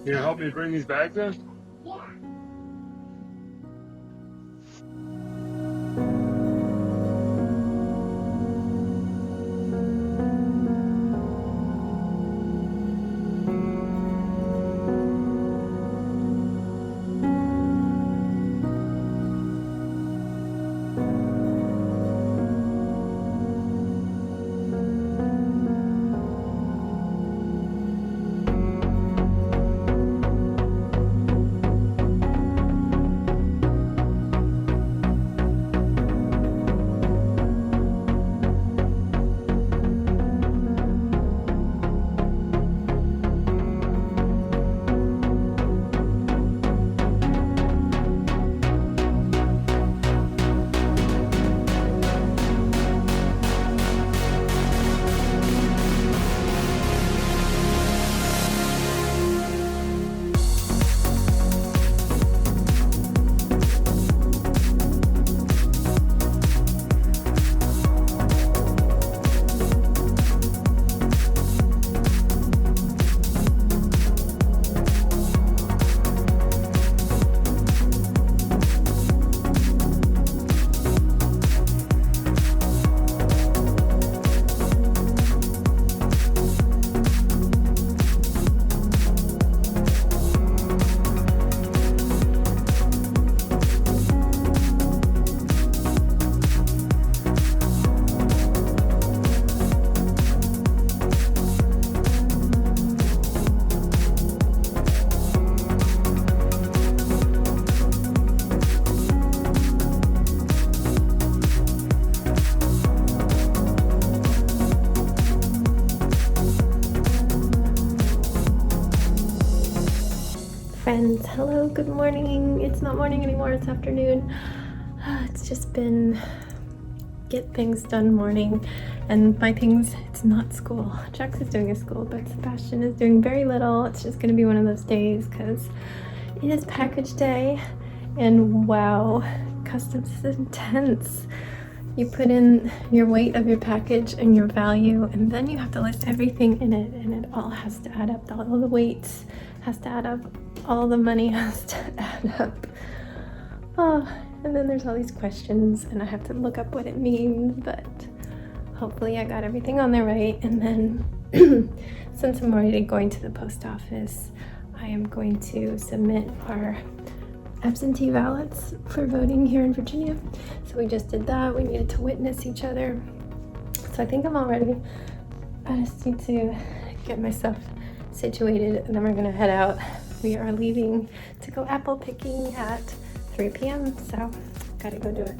Can you help me bring these bags in? Friends, hello, good morning. It's not morning anymore, it's afternoon. It's just been get things done morning, and my things, it's not school. Jax is doing his school, but Sebastian is doing very little. It's just gonna be one of those days because it is package day, and wow, customs is intense. You put in your weight of your package and your value, and then you have to list everything in it, and it all has to add up. All the weights has to add up. All the money has to add up. Oh, and then there's all these questions, and I have to look up what it means, but hopefully I got everything on there right. And then since I'm already going to the post office, I am going to submit our absentee ballots for voting here in Virginia. So we just did that. We needed to witness each other. So I think I'm all ready. I just need to get myself situated, and then we're gonna head out. We are leaving to go apple picking at 3 p.m. So gotta go do it.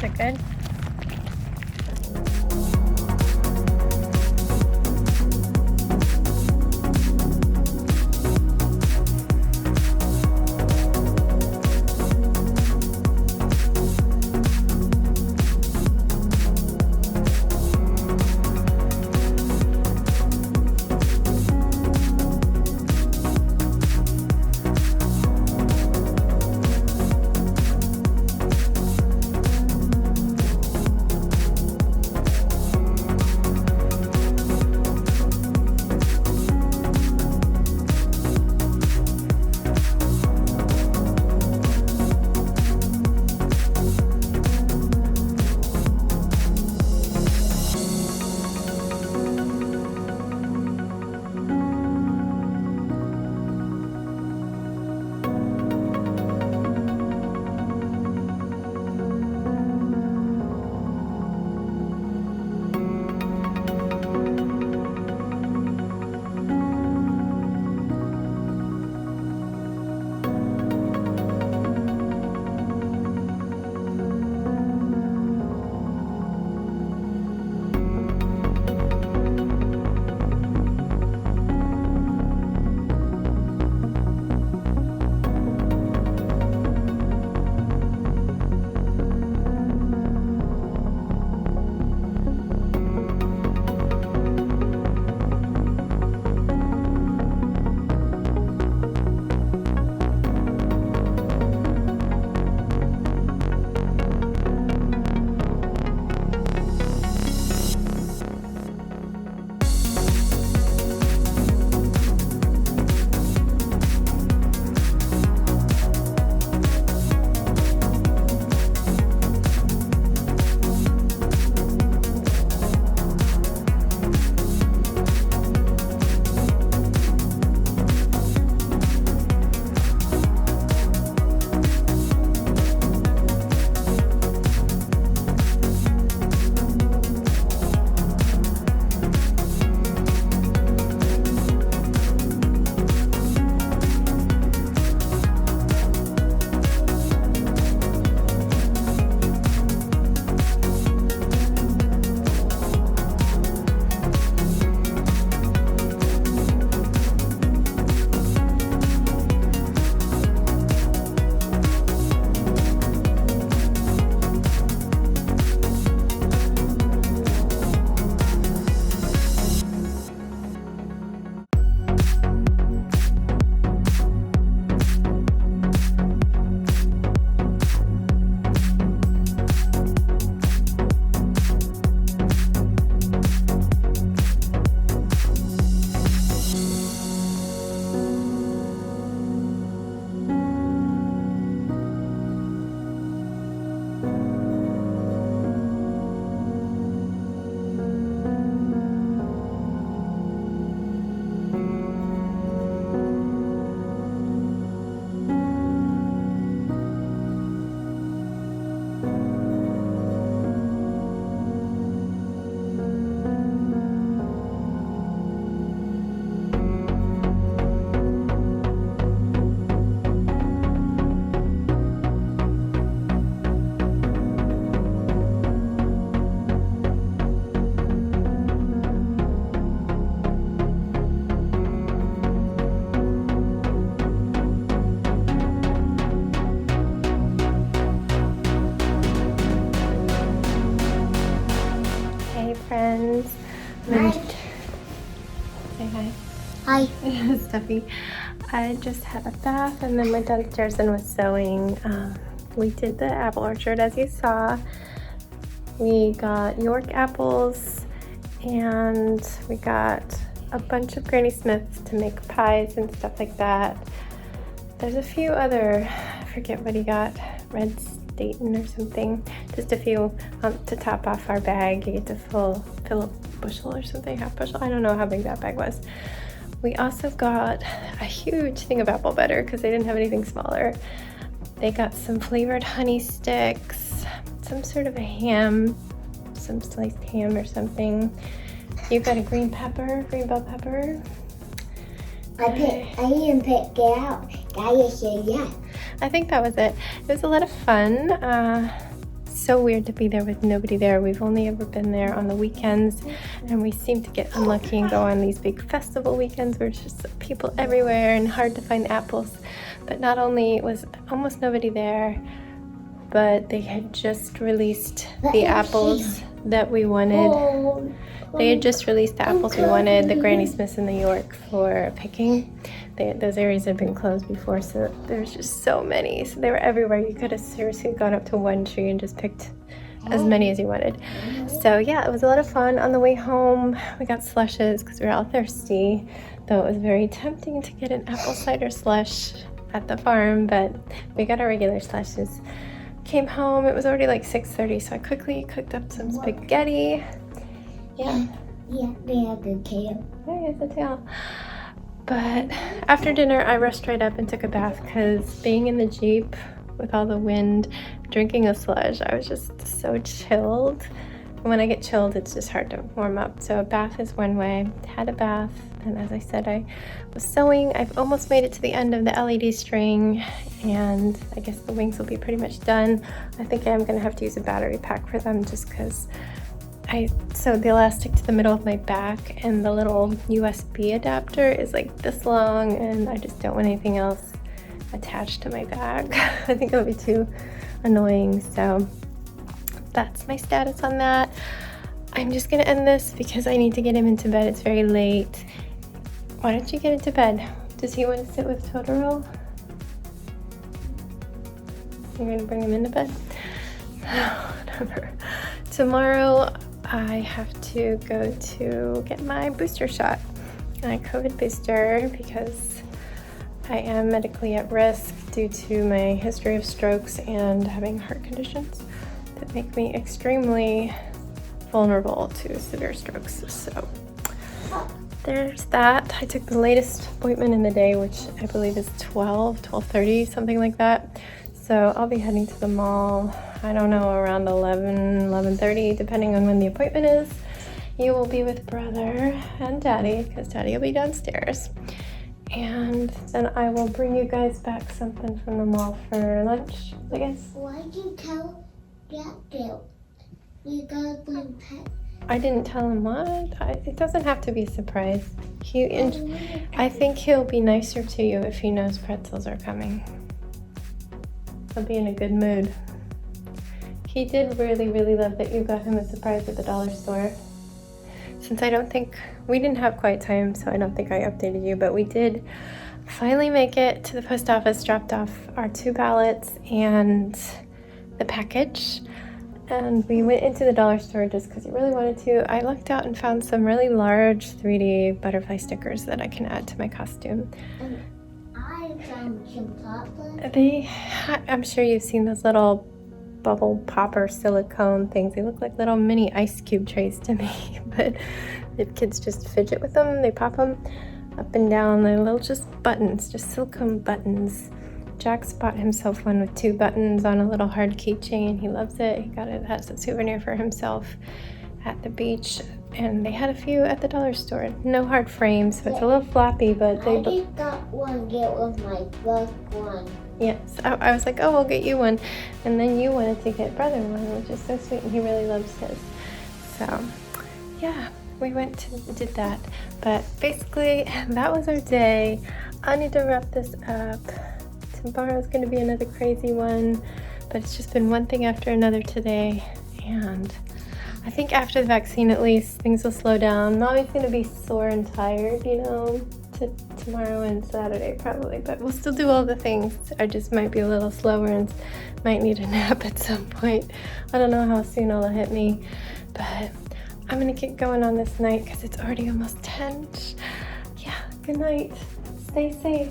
it good? Friends. Hi. Say hi. Hi. Stuffy. I just had a bath and then went downstairs and was sewing. We did the apple orchard as you saw. We got York apples and we got a bunch of Granny Smiths to make pies and stuff like that. There's a few other, I forget what he got, red Dayton or something. Just a few to top off our bag. You get to fill a bushel or something, half bushel. I don't know how big that bag was. We also got a huge thing of apple butter because they didn't have anything smaller. They got some flavored honey sticks, some sort of a ham, some sliced ham or something. You got a green bell pepper. I didn't pick it out. Daddy said yes. I think that was it. It was a lot of fun. so weird to be there with nobody there. We've only ever been there on the weekends, and we seem to get unlucky and go on these big festival weekends where it's just people everywhere and hard to find apples. But not only was almost nobody there, but they had just released the apples that we wanted. They had just released the apples we wanted, the Granny Smiths in New York, for picking. Those areas had been closed before, so there's just so many. So they were everywhere. You could have seriously gone up to one tree and just picked as many as you wanted. So yeah, it was a lot of fun. On the way home, we got slushes because we were all thirsty, though it was very tempting to get an apple cider slush at the farm, but we got our regular slushes. Came home, it was already like 6:30, so I quickly cooked up some spaghetti. Yeah, they have the tail. there is the tail. But after dinner, I rushed right up and took a bath because being in the Jeep with all the wind, drinking a slush, I was just so chilled. And when I get chilled, it's just hard to warm up. So a bath is one way. Had a bath, and as I said, I was sewing. I've almost made it to the end of the LED string, and I guess the wings will be pretty much done. I think I'm gonna have to use a battery pack for them just because I sewed the elastic to the middle of my back, and the little USB adapter is like this long, and I just don't want anything else attached to my bag. I think it would be too annoying, so that's my status on that. I'm just gonna end this because I need to get him into bed. It's very late. Why don't you get into bed? Does he want to sit with Totoro? You're gonna bring him into bed? Whatever. Tomorrow I have to go to get my booster shot, my COVID booster, because I am medically at risk due to my history of strokes and having heart conditions that make me extremely vulnerable to severe strokes. So there's that. I took the latest appointment in the day, which I believe is 12:30, something like that. So I'll be heading to the mall, I don't know, around 11:30, depending on when the appointment is. You will be with brother and daddy, because daddy will be downstairs. And then I will bring you guys back something from the mall for lunch, I guess. Why did you tell Dad you gotta bring pet? I didn't tell him what. It doesn't have to be a surprise. I think he'll be nicer to you if he knows pretzels are coming. He'll be in a good mood. He did really, really love that you got him a surprise at the dollar store. Since we didn't have quiet time, so I don't think I updated you, but we did finally make it to the post office, dropped off our 2 ballots and the package. And we went into the dollar store just because he really wanted to. I looked out and found some really large 3D butterfly stickers that I can add to my costume. I found some chocolate. I'm sure you've seen those little bubble popper silicone things. They look like little mini ice cube trays to me, but the kids just fidget with them. They pop them up and down. They're little just buttons, just silicone buttons. Jack's bought himself one with 2 buttons on a little hard keychain. He loves it. He got it as a souvenir for himself at the beach, and they had a few at the dollar store. No hard frames, so it's a little floppy, but I just got one, get with my first one. Yes, I was like, oh, we'll get you one. And then you wanted to get brother one, which is so sweet, and he really loves his. So, yeah, we did that. But basically, that was our day. I need to wrap this up. Tomorrow's going to be another crazy one, but it's just been one thing after another today. And I think after the vaccine, at least, things will slow down. Mommy's going to be sore and tired, tomorrow and Saturday probably, but we'll still do all the things. I just might be a little slower and might need a nap at some point. I don't know how soon it'll hit me, but I'm gonna get going on this night because it's already almost 10. Yeah, good night. Stay safe,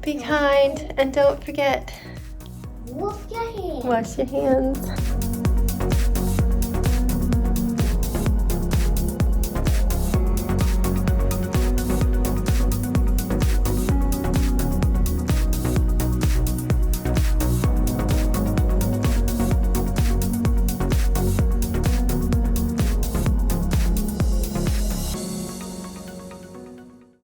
be kind, and don't forget, Wash your hands. wash your hands.